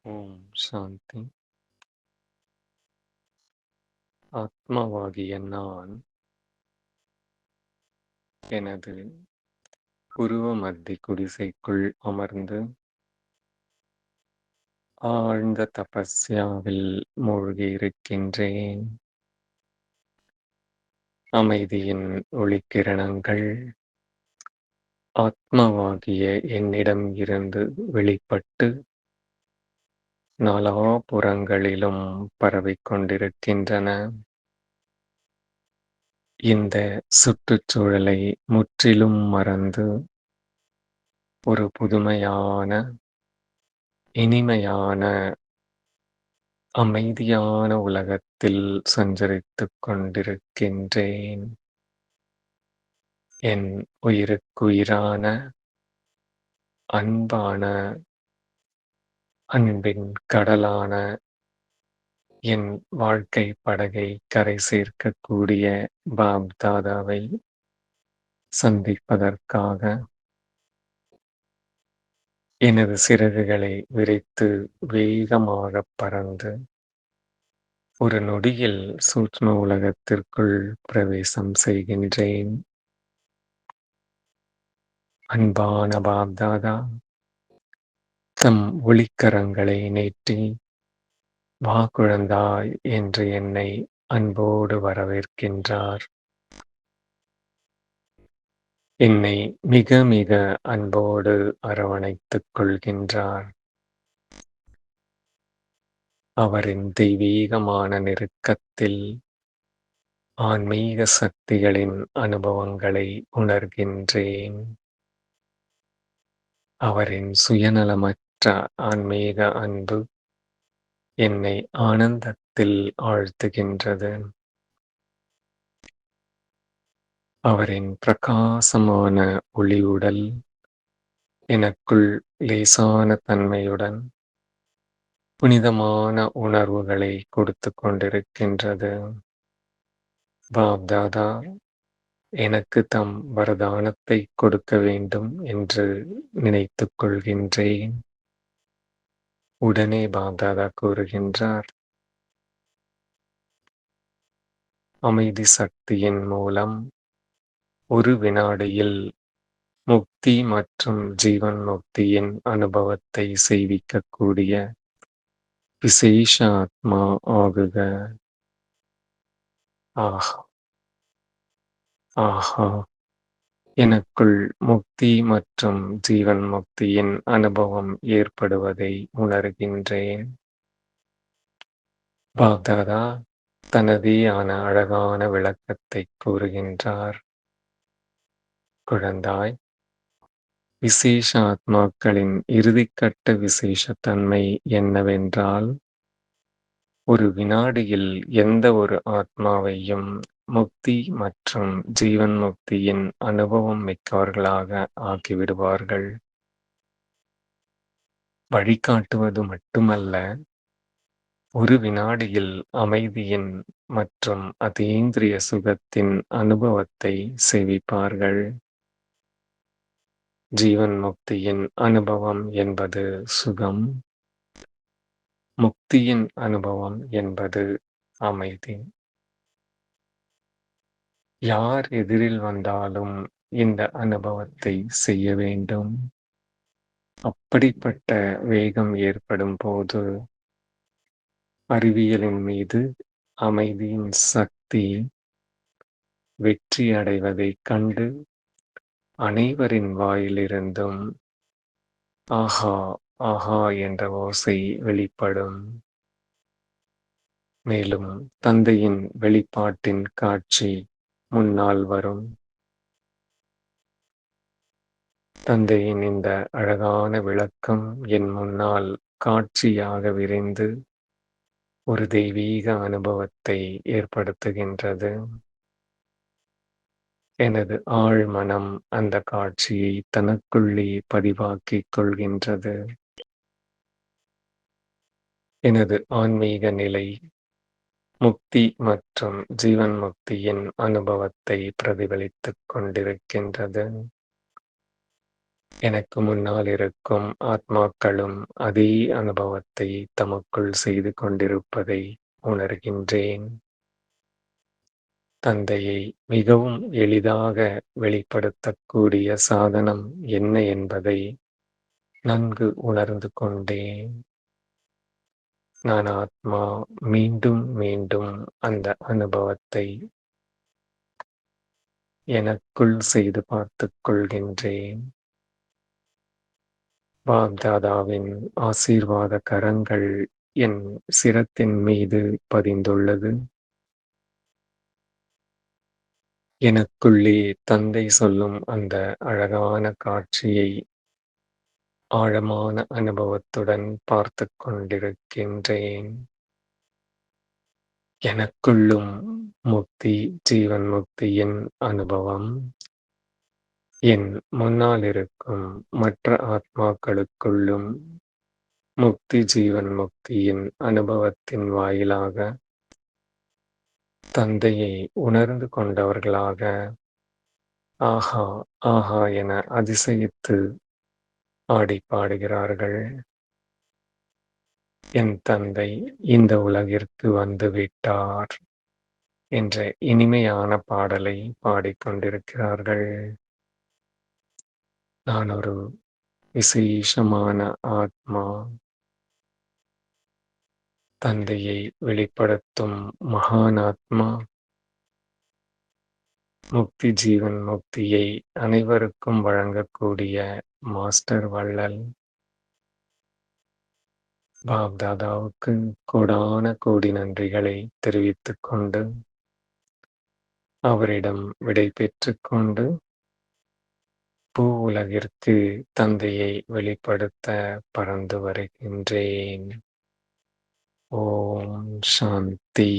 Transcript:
ஓம் சாந்தி. ஆத்மாவாகிய நான் எனது புருவ மத்தி குடிசைக்குள் அமர்ந்து ஆழ்ந்த தபஸ்யாவில் மூழ்கியிருக்கின்றேன். அமைதியின் ஒளிக்கிரணங்கள் ஆத்மாவாகிய என்னிடம் இருந்து வெளிப்பட்டு நாலாபுறங்களிலும் பரவிக் கொண்டிருக்கின்றன. இந்த சுற்றுச்சூழலை முற்றிலும் மறந்து ஒரு புதுமையான, இனிமையான, அமைதியான உலகத்தில் சஞ்சரித்துக் கொண்டிருக்கின்றேன். என் உயிருக்குயிரான, அன்பான, அன்பின் கடலான என் வாழ்க்கை படகை கரை சேர்க்கக்கூடிய பாப்தாதாவை சந்திப்பதற்காக எனது சிறகுகளை விரித்து வேகமாகப் பறந்து ஒரு நொடியில் சூட்ச்ம உலகத்திற்குள் பிரவேசம் செய்கின்றேன். அன்பான பாப்தாதா தம் ஒளிக்கரங்களை நீட்டி, வா குழந்தாய் என்று என்னை அன்போடு வரவேற்கின்றார். என்னை மிக மிக அன்போடு அரவணைத்துக் கொள்கின்றார். அவரின் தெய்வீகமான நெருக்கத்தில் ஆன்மீக சக்திகளின் அனுபவங்களை உணர்கின்றேன். அவரின் சுயநலமற்ற ஆன்மீக அன்பு என்னை ஆனந்தத்தில் ஆழ்த்துகின்றது. அவரின் பிரகாசமான ஒளியுடல் எனக்குள் லேசான தன்மையுடன் புனிதமான உணர்வுகளை கொடுத்து கொண்டிருக்கின்றது. பாப்தாதா எனக்கு தம் வரதானத்தை கொடுக்க வேண்டும் என்று நினைத்துக் கொள்கின்றேன். உடனே பாப்தாதா கூறுகின்றார், அமைதி சக்தியின் மூலம் ஒரு வினாடியில் முக்தி மற்றும் ஜீவன் முக்தியின் அனுபவத்தை செய்விக்கக்கூடிய விசேஷ ஆத்மா ஆகுக. ஆஹா ஆஹா, எனக்குள் முக்தி மற்றும் ஜீவன் முக்தியின் அனுபவம் ஏற்படுவதை உணர்கின்றேன். பாப்தாதா தனதேயான அழகான விளக்கத்தை கூறுகின்றார். குழந்தாய், விசேஷ ஆத்மாக்களின் இறுதிக்கட்ட விசேஷத்தன்மை என்னவென்றால், ஒரு வினாடியில் எந்த ஒரு ஆத்மாவையும் முக்தி மற்றும் ஜீவன் முக்தியின் அனுபவம் மிக்கவர்களாக ஆக்கிவிடுவார்கள். வழிகாட்டுவது மட்டுமல்ல, ஒரு வினாடியில் அமைதியின் மற்றும் அதீந்திரிய சுகத்தின் அனுபவத்தை செய்விப்பார்கள். ஜீவன் முக்தியின் அனுபவம் என்பது சுகம், முக்தியின் அனுபவம் என்பது அமைதி. யார் எதிரில் வந்தாலும் இந்த அனுபவத்தை செய்ய வேண்டும். அப்படிப்பட்ட வேகம் ஏற்படும் போது அறிவியலின் மீது அமைதியின் சக்தி வெற்றி அடைவதைக் கண்டு அனைவரின் வாயிலிருந்தும் ஆஹா ஆஹா என்ற ஓசை வெளிப்படும். மேலும் தந்தையின் வெளிப்பாட்டின் காட்சி முன்னால் வரும். தந்தையின் இந்த அழகான விளக்கம் என் முன்னால் காட்சியாக விரிந்து ஒரு தெய்வீக அனுபவத்தை ஏற்படுத்துகின்றது. எனது ஆழ்மனம் அந்த காட்சியை தனக்குள்ளே பதிவாக்கிக் கொள்கின்றது. எனது ஆன்மீக நிலை முக்தி மற்றும் ஜீவன் முக்தியின் அனுபவத்தை பிரதிபலித்துக் கொண்டிருக்கின்றது. எனக்கு முன்னால் இருக்கும் ஆத்மாக்களும் அதே அனுபவத்தை தமக்குள் செய்து கொண்டிருப்பதை உணர்கின்றேன். தந்தையை மிகவும் எளிதாக வெளிப்படுத்தக்கூடிய சாதனம் என்ன என்பதை நன்கு உணர்ந்து கொண்டேன். நான் ஆத்மா மீண்டும் மீண்டும் அந்த அனுபவத்தை எனக்குள் செய்து பார்த்துக் கொள்கின்றேன். பாப்தாதாவின் ஆசீர்வாத கரங்கள் என் சிரத்தின் மீது பதிந்துள்ளது. எனக்குள்ளே தந்தை சொல்லும் அந்த அழகான காட்சியை ஆழமான அனுபவத்துடன் பார்த்துக் கொண்டிருக்கின்றேன். எனக்குள்ளும் முக்தி, ஜீவன் முக்தியின் அனுபவம், என் முன்னால் இருக்கும் மற்ற ஆத்மாக்களுக்குள்ளும் முக்தி, ஜீவன் முக்தியின் அனுபவத்தின் வாயிலாக தந்தையை உணர்ந்து கொண்டவர்களாக ஆஹா ஆஹா என அதிசயித்து ஆடி பாடுகிறார்கள். என் தந்தை இந்த உலகிற்கு வந்து விட்டார் என்ற இனிமையான பாடலை பாடிக்கொண்டிருக்கிறார்கள். நான் ஒரு விசேஷமான ஆத்மா. தந்தையை வெளிப்படுத்தும் மகான் ஆத்மா. முக்தி, ஜீவன் முக்தியை அனைவருக்கும் வழங்கக்கூடிய மாஸ்டர் வள்ளல். பாப்தாதாவுக்கு கோடான கோடி நன்றிகளை தெரிவித்துக் கொண்டு அவரிடம் விடை பெற்றுக் கொண்டு பூ உலகிற்கு தந்தையை வெளிப்படுத்த பறந்து வருகின்றேன். ஓம் சாந்தி.